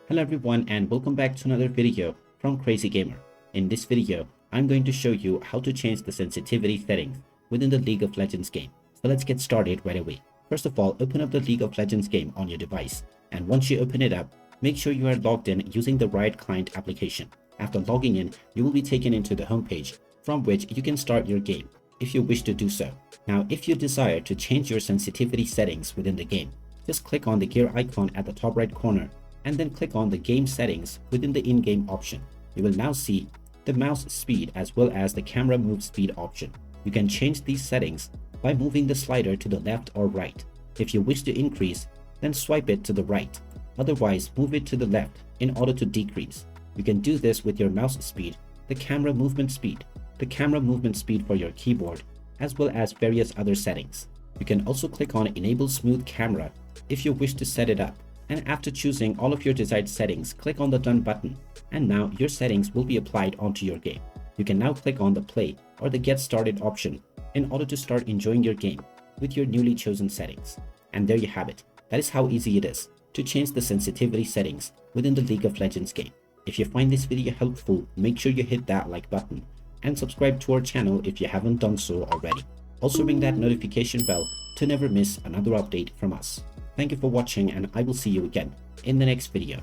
Hello everyone and welcome back to another video from Crazy Gamer. In this video, I'm going to show you how to change the sensitivity settings within the League of Legends game. So let's get started right away. First of all, open up the League of Legends game on your device. And once you open it up, make sure you are logged in using the Riot Client application. After logging in, you will be taken into the homepage from which you can start your game if you wish to do so. Now, if you desire to change your sensitivity settings within the game, just click on the gear icon at the top right corner and then click on the game settings within the in-game option. You will now see the mouse speed as well as the camera move speed option. You can change these settings by moving the slider to the left or right. If you wish to increase, then swipe it to the right. Otherwise, move it to the left in order to decrease. You can do this with your mouse speed, the camera movement speed for your keyboard, as well as various other settings. You can also click on Enable Smooth Camera if you wish to set it up. And after choosing all of your desired settings, click on the Done button, and now your settings will be applied onto your game. You can now click on the Play or the Get Started option in order to start enjoying your game with your newly chosen settings. And there you have it. That is how easy it is to change the sensitivity settings within the League of Legends game. If you find this video helpful, make sure you hit that like button and subscribe to our channel if you haven't done so already. Also ring that notification bell to never miss another update from us. Thank you for watching, and I will see you again in the next video.